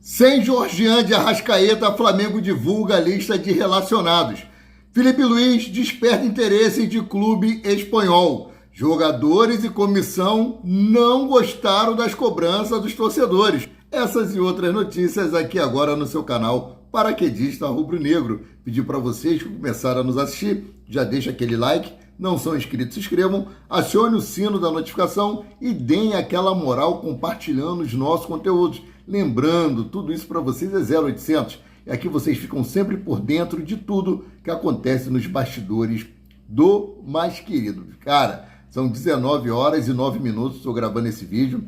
Sem Georgian de Arrascaeta, Flamengo divulga a lista de relacionados. Felipe Luiz desperta interesse de clube espanhol. Jogadores e comissão não gostaram das cobranças dos torcedores. Essas e outras notícias aqui agora no seu canal Paraquedista Rubro-Negro. Pedir para vocês que começaram a nos assistir, já deixa aquele like, não são inscritos, se inscrevam, acione o sino da notificação e deem aquela moral compartilhando os nossos conteúdos. Lembrando, tudo isso para vocês é 0800. E aqui vocês ficam sempre por dentro de tudo que acontece nos bastidores do mais querido. Cara, são 19 horas e 9 minutos, estou gravando esse vídeo.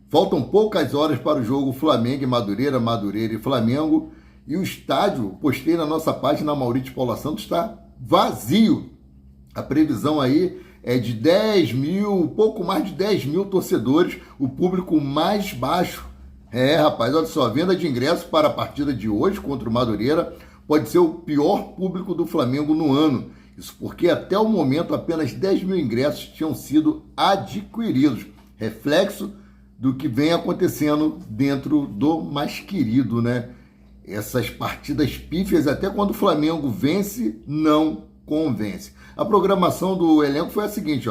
Faltam poucas horas para o jogo Flamengo e Madureira, Madureira e Flamengo. E o estádio, postei na nossa página, Maurício Paula Santos, está vazio. A previsão aí é de 10 mil, pouco mais de 10 mil torcedores, o público mais baixo. Rapaz, olha só, a venda de ingressos para a partida de hoje contra o Madureira pode ser o pior público do Flamengo no ano. Isso porque até o momento apenas 10 mil ingressos tinham sido adquiridos. Reflexo do que vem acontecendo dentro do mais querido, né? Essas partidas pífias, até quando o Flamengo vence, não convence. A programação do elenco foi a seguinte,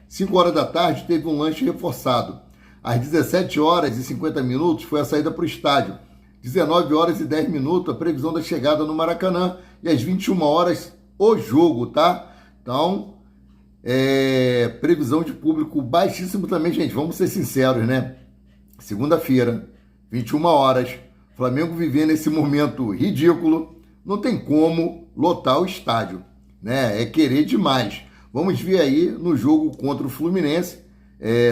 5 horas da tarde teve um lanche reforçado. Às 17 horas e 50 minutos foi a saída para o estádio. 19 horas e 10 minutos a previsão da chegada no Maracanã. E às 21 horas o jogo, tá? Então, previsão de público baixíssimo também, gente. Vamos ser sinceros, né? Segunda-feira, 21 horas, Flamengo vivendo esse momento ridículo. Não tem como lotar o estádio, né? É querer demais. Vamos ver aí no jogo contra o Fluminense.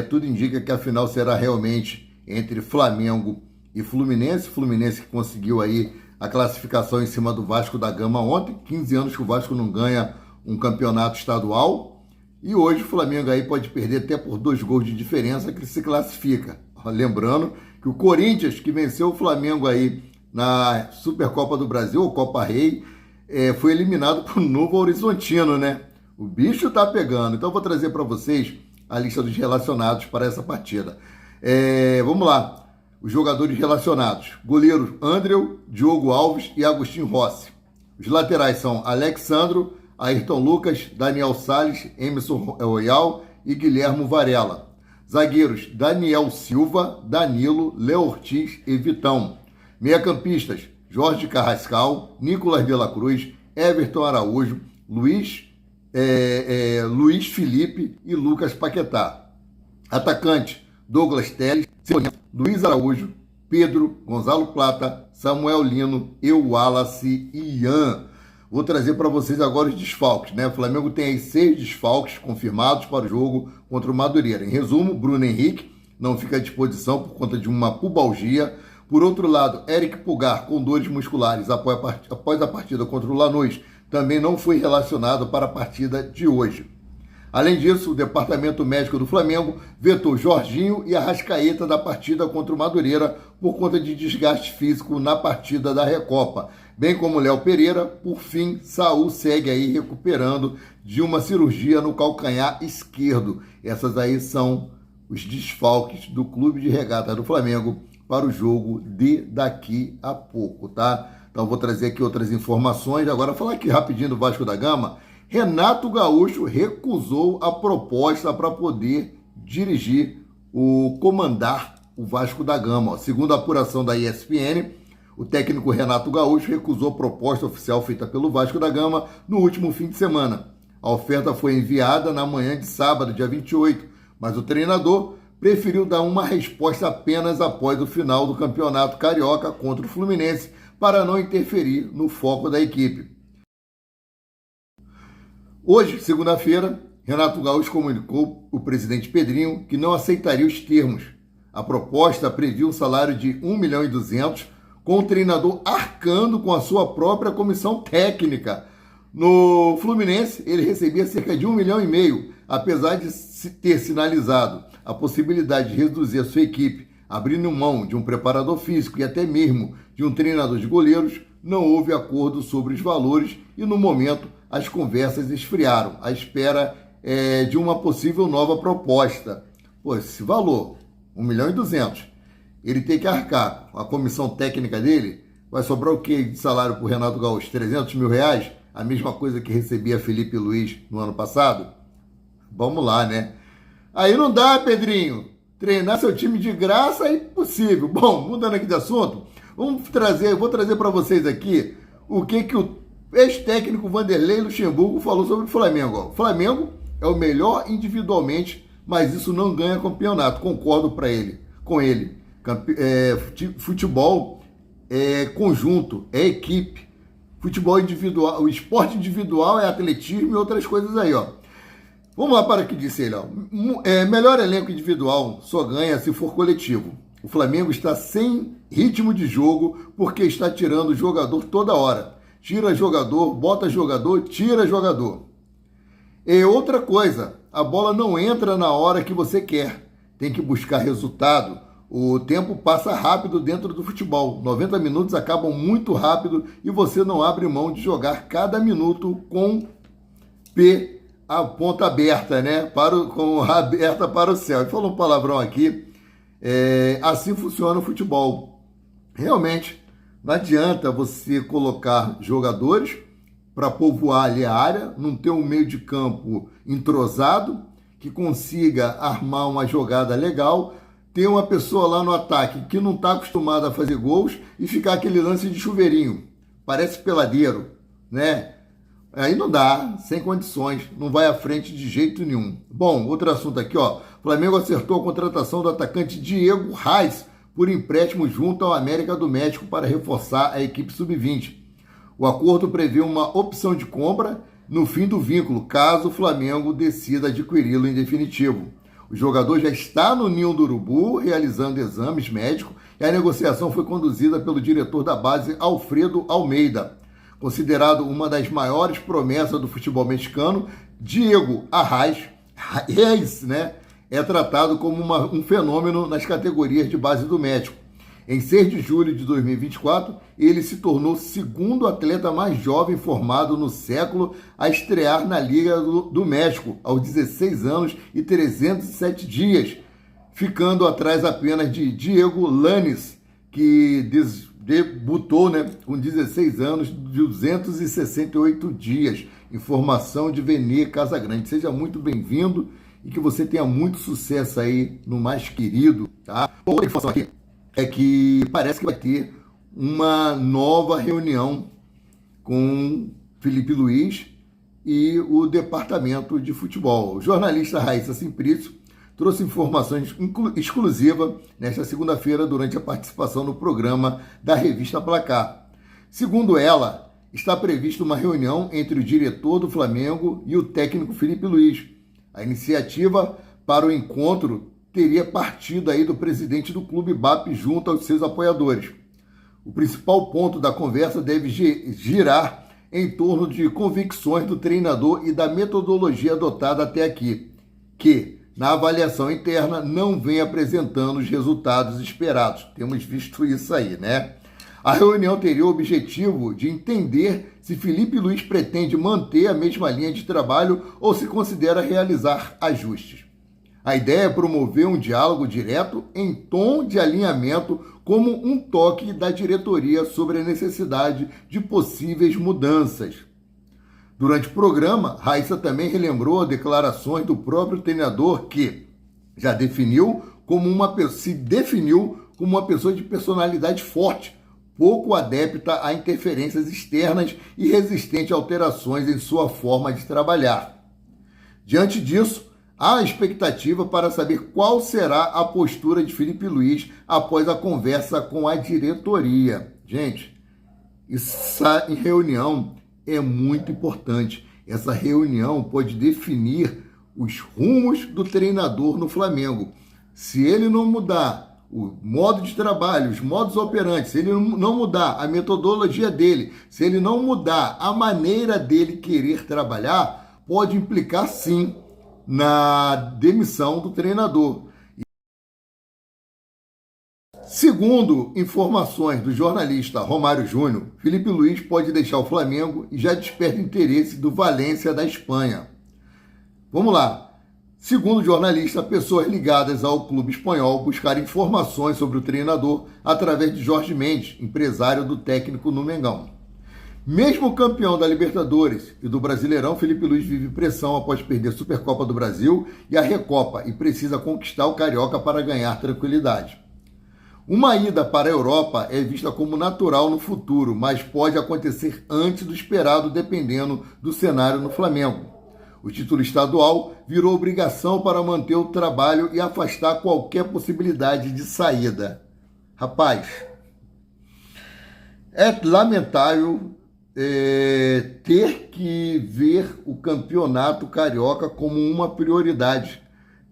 Tudo indica que a final será realmente entre Flamengo e Fluminense. Fluminense que conseguiu aí a classificação em cima do Vasco da Gama ontem. 15 anos que o Vasco não ganha um campeonato estadual. E hoje o Flamengo aí pode perder até por 2 gols de diferença que se classifica. Lembrando que o Corinthians, que venceu o Flamengo aí na Supercopa do Brasil, ou Copa Rei, foi eliminado por Novo Horizontino, né? O bicho tá pegando. Então eu vou trazer para vocês a lista dos relacionados para essa partida. Vamos lá. Os jogadores relacionados. Goleiros Andréu, Diogo Alves e Agostinho Rossi. Os laterais são Alexandro, Ayrton Lucas, Daniel Salles, Emerson Royal e Guilhermo Varela. Zagueiros Daniel Silva, Danilo, Léo Ortiz e Vitão. Meia-campistas Jorge Carrascal, Nicolas de la Cruz, Everton Araújo, Luiz Felipe e Lucas Paquetá. Atacante, Douglas Telles, Luiz Araújo, Pedro, Gonzalo Plata, Samuel Lino e Wallace Ian. Vou trazer para vocês agora os desfalques, né? O Flamengo tem aí 6 desfalques confirmados para o jogo contra o Madureira. Em resumo, Bruno Henrique não fica à disposição por conta de uma pubalgia. Por outro lado, Eric Pulgar, com dores musculares após a partida contra o Lanús, também não foi relacionado para a partida de hoje. Além disso, o departamento médico do Flamengo vetou Jorginho e Arrascaeta da partida contra o Madureira por conta de desgaste físico na partida da Recopa. Bem como Léo Pereira, por fim, Saul segue aí recuperando de uma cirurgia no calcanhar esquerdo. Essas aí são os desfalques do Clube de Regata do Flamengo para o jogo de daqui a pouco, tá? Então vou trazer aqui outras informações. Agora falar aqui rapidinho do Vasco da Gama. Renato Gaúcho recusou a proposta para poder comandar o Vasco da Gama. Segundo a apuração da ESPN, o técnico Renato Gaúcho recusou a proposta oficial feita pelo Vasco da Gama no último fim de semana. A oferta foi enviada na manhã de sábado, dia 28, mas o treinador preferiu dar uma resposta apenas após o final do Campeonato Carioca contra o Fluminense, para não interferir no foco da equipe. Hoje, segunda-feira, Renato Gaúcho comunicou ao presidente Pedrinho que não aceitaria os termos. A proposta previa um salário de 1.200.000, com o treinador arcando com a sua própria comissão técnica. No Fluminense, ele recebia cerca de 1,5 milhão, apesar de ter sinalizado a possibilidade de reduzir a sua equipe, abrindo mão de um preparador físico e até mesmo de um treinador de goleiros. Não houve acordo sobre os valores e, no momento, as conversas esfriaram, à espera de uma possível nova proposta. Esse valor, 1.200.000, ele tem que arcar. A comissão técnica dele vai sobrar o quê de salário para o Renato Gaúcho? 300 mil reais? A mesma coisa que recebia Felipe Luiz no ano passado? Vamos lá, né? Aí não dá, Pedrinho. Treinar seu time de graça é impossível. Bom, mudando aqui de assunto, vou trazer para vocês aqui o que o ex-técnico Vanderlei Luxemburgo falou sobre o Flamengo. O Flamengo é o melhor individualmente, mas isso não ganha campeonato. Concordo com ele. Futebol é conjunto, é equipe. Futebol individual, o esporte individual é atletismo e outras coisas aí, ó. Vamos lá para o que disse ele, ó. Melhor elenco individual só ganha se for coletivo. O Flamengo está sem ritmo de jogo porque está tirando o jogador toda hora. Tira jogador, bota jogador, tira jogador. E outra coisa, a bola não entra na hora que você quer. Tem que buscar resultado. O tempo passa rápido dentro do futebol. 90 minutos acabam muito rápido e você não abre mão de jogar cada minuto com a ponta aberta, né? Com a aberta para o céu. Ele falou um palavrão aqui. Assim funciona o futebol. Realmente, não adianta você colocar jogadores para povoar ali a área, não ter um meio de campo entrosado, que consiga armar uma jogada legal, ter uma pessoa lá no ataque que não está acostumada a fazer gols e ficar aquele lance de chuveirinho. Parece peladeiro, né? Aí não dá, sem condições, não vai à frente de jeito nenhum. Bom, outro assunto aqui, ó. O Flamengo acertou a contratação do atacante Diego Reis por empréstimo junto ao América do México para reforçar a equipe sub-20. O acordo prevê uma opção de compra no fim do vínculo, caso o Flamengo decida adquiri-lo em definitivo. O jogador já está no Ninho do Urubu, realizando exames médicos, e a negociação foi conduzida pelo diretor da base, Alfredo Almeida. Considerado uma das maiores promessas do futebol mexicano, Diego Reis, né, é tratado como um fenômeno nas categorias de base do México. Em 6 de julho de 2024, ele se tornou o segundo atleta mais jovem formado no século a estrear na Liga do México, aos 16 anos e 307 dias, ficando atrás apenas de Diego Lainez, que debutou, né, com 16 anos, 268 dias. Informação de Venê Casagrande. Seja muito bem-vindo e que você tenha muito sucesso aí no mais querido, tá? Outra informação aqui é que parece que vai ter uma nova reunião com Felipe Luiz e o departamento de futebol. O jornalista Raíssa Simplício trouxe informações exclusivas nesta segunda-feira durante a participação no programa da revista Placar. Segundo ela, está prevista uma reunião entre o diretor do Flamengo e o técnico Felipe Luiz. A iniciativa para o encontro teria partido aí do presidente do clube BAP junto aos seus apoiadores. O principal ponto da conversa deve girar em torno de convicções do treinador e da metodologia adotada até aqui, que, na avaliação interna, não vem apresentando os resultados esperados. Temos visto isso aí, né? A reunião teria o objetivo de entender se Felipe Luiz pretende manter a mesma linha de trabalho ou se considera realizar ajustes. A ideia é promover um diálogo direto em tom de alinhamento, como um toque da diretoria sobre a necessidade de possíveis mudanças. Durante o programa, Raíssa também relembrou declarações do próprio treinador que já se definiu como uma pessoa de personalidade forte, pouco adepta a interferências externas e resistente a alterações em sua forma de trabalhar. Diante disso, há expectativa para saber qual será a postura de Felipe Luiz após a conversa com a diretoria. Gente, essa reunião é muito importante. Essa reunião pode definir os rumos do treinador no Flamengo. Se ele não mudar o modo de trabalho, os modos operantes, se ele não mudar a metodologia dele, se ele não mudar a maneira dele querer trabalhar, pode implicar sim na demissão do treinador. Segundo informações do jornalista Romário Júnior, Felipe Luiz pode deixar o Flamengo e já desperta interesse do Valência da Espanha. Vamos lá. Segundo o jornalista, pessoas ligadas ao clube espanhol buscaram informações sobre o treinador através de Jorge Mendes, empresário do técnico no Mengão. Mesmo campeão da Libertadores e do Brasileirão, Felipe Luiz vive pressão após perder a Supercopa do Brasil e a Recopa e precisa conquistar o Carioca para ganhar tranquilidade. Uma ida para a Europa é vista como natural no futuro, mas pode acontecer antes do esperado dependendo do cenário no Flamengo. O título estadual virou obrigação para manter o trabalho e afastar qualquer possibilidade de saída. Rapaz, é lamentável ter que ver o campeonato carioca como uma prioridade,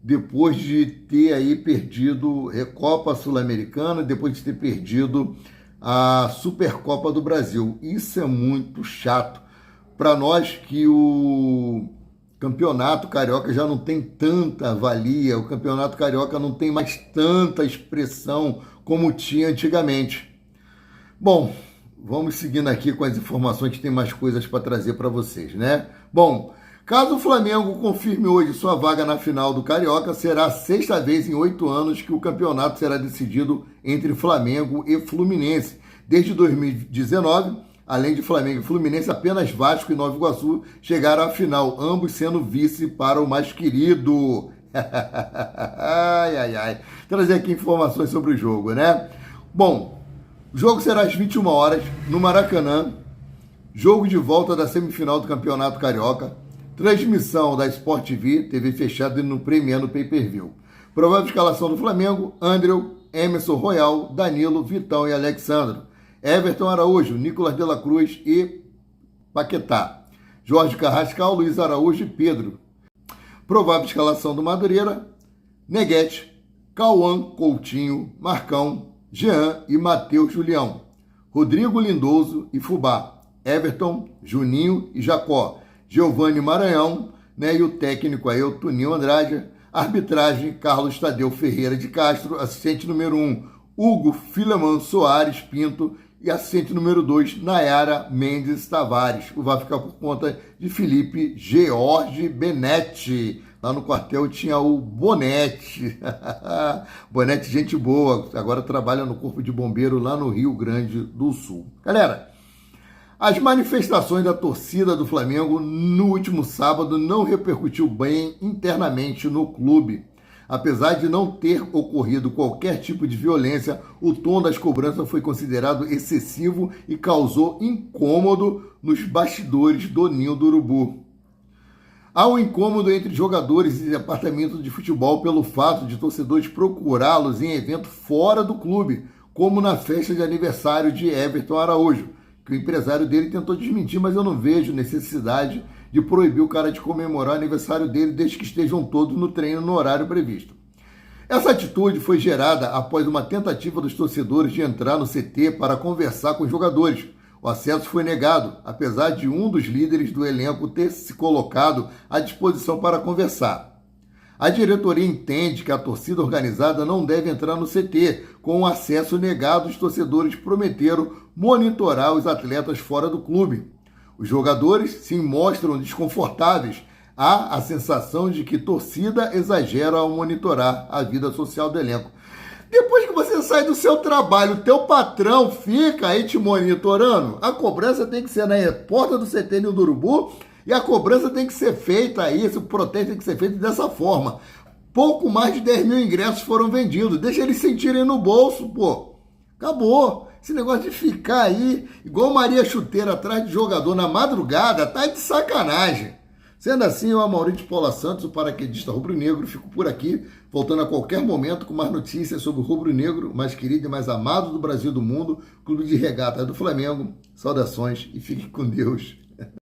depois de ter aí perdido Recopa Sul-Americana, depois de ter perdido a Supercopa do Brasil. Isso é muito chato para nós, que o campeonato carioca já não tem tanta valia, o campeonato carioca não tem mais tanta expressão como tinha antigamente. Bom, vamos seguindo aqui com as informações, que tem mais coisas para trazer para vocês, né? Bom, caso o Flamengo confirme hoje sua vaga na final do Carioca, será a 6ª vez em 8 anos que o campeonato será decidido entre Flamengo e Fluminense. Desde 2019, além de Flamengo e Fluminense, apenas Vasco e Nova Iguaçu chegaram à final, ambos sendo vice para o mais querido. Ai. Trazer aqui informações sobre o jogo, né? Bom, o jogo será às 21 horas no Maracanã. Jogo de volta da semifinal do Campeonato Carioca. Transmissão da Sport TV, TV fechada e no Premiere Pay-Per-View. Provável escalação do Flamengo: Andreu, Emerson Royal, Danilo, Vitão e Alexandro. Everton Araújo, Nicolas de la Cruz e Paquetá. Jorge Carrascal, Luiz Araújo e Pedro. Provável escalação do Madureira: Neguete, Cauã, Coutinho, Marcão, Jean e Matheus Julião. Rodrigo Lindoso e Fubá. Everton, Juninho e Jacó. Giovanni Maranhão, né, e o técnico aí, o Toninho Andrade. Arbitragem: Carlos Tadeu Ferreira de Castro. Assistente número 1, Hugo Filemon Soares Pinto. E assistente número 2, Nayara Mendes Tavares. O vai ficar por conta de Felipe George Benetti. Lá no quartel tinha o Bonetti. Bonetti, gente boa. Agora trabalha no Corpo de Bombeiro lá no Rio Grande do Sul. Galera, as manifestações da torcida do Flamengo no último sábado não repercutiu bem internamente no clube. Apesar de não ter ocorrido qualquer tipo de violência, o tom das cobranças foi considerado excessivo e causou incômodo nos bastidores do Ninho do Urubu. Há um incômodo entre jogadores e departamento de futebol pelo fato de torcedores procurá-los em evento fora do clube, como na festa de aniversário de Everton Araújo, que o empresário dele tentou desmentir, mas eu não vejo necessidade de proibir o cara de comemorar o aniversário dele desde que estejam todos no treino no horário previsto. Essa atitude foi gerada após uma tentativa dos torcedores de entrar no CT para conversar com os jogadores. O acesso foi negado, apesar de um dos líderes do elenco ter se colocado à disposição para conversar. A diretoria entende que a torcida organizada não deve entrar no CT. Com o acesso negado, os torcedores prometeram monitorar os atletas fora do clube. Os jogadores se mostram desconfortáveis. Há a sensação de que torcida exagera ao monitorar a vida social do elenco. Depois que você sai do seu trabalho, o teu patrão fica aí te monitorando, a cobrança tem que ser na porta do CT do Urubu e a cobrança tem que ser feita aí, esse protesto tem que ser feito dessa forma. Pouco mais de 10 mil ingressos foram vendidos. Deixa eles sentirem no bolso, pô. Acabou. Esse negócio de ficar aí, igual Maria Chuteira, atrás de jogador na madrugada, tá de sacanagem. Sendo assim, eu, Amaury de Paula Santos, o paraquedista rubro-negro, fico por aqui, voltando a qualquer momento com mais notícias sobre o rubro-negro, mais querido e mais amado do Brasil e do mundo, Clube de Regata do Flamengo. Saudações e fiquem com Deus.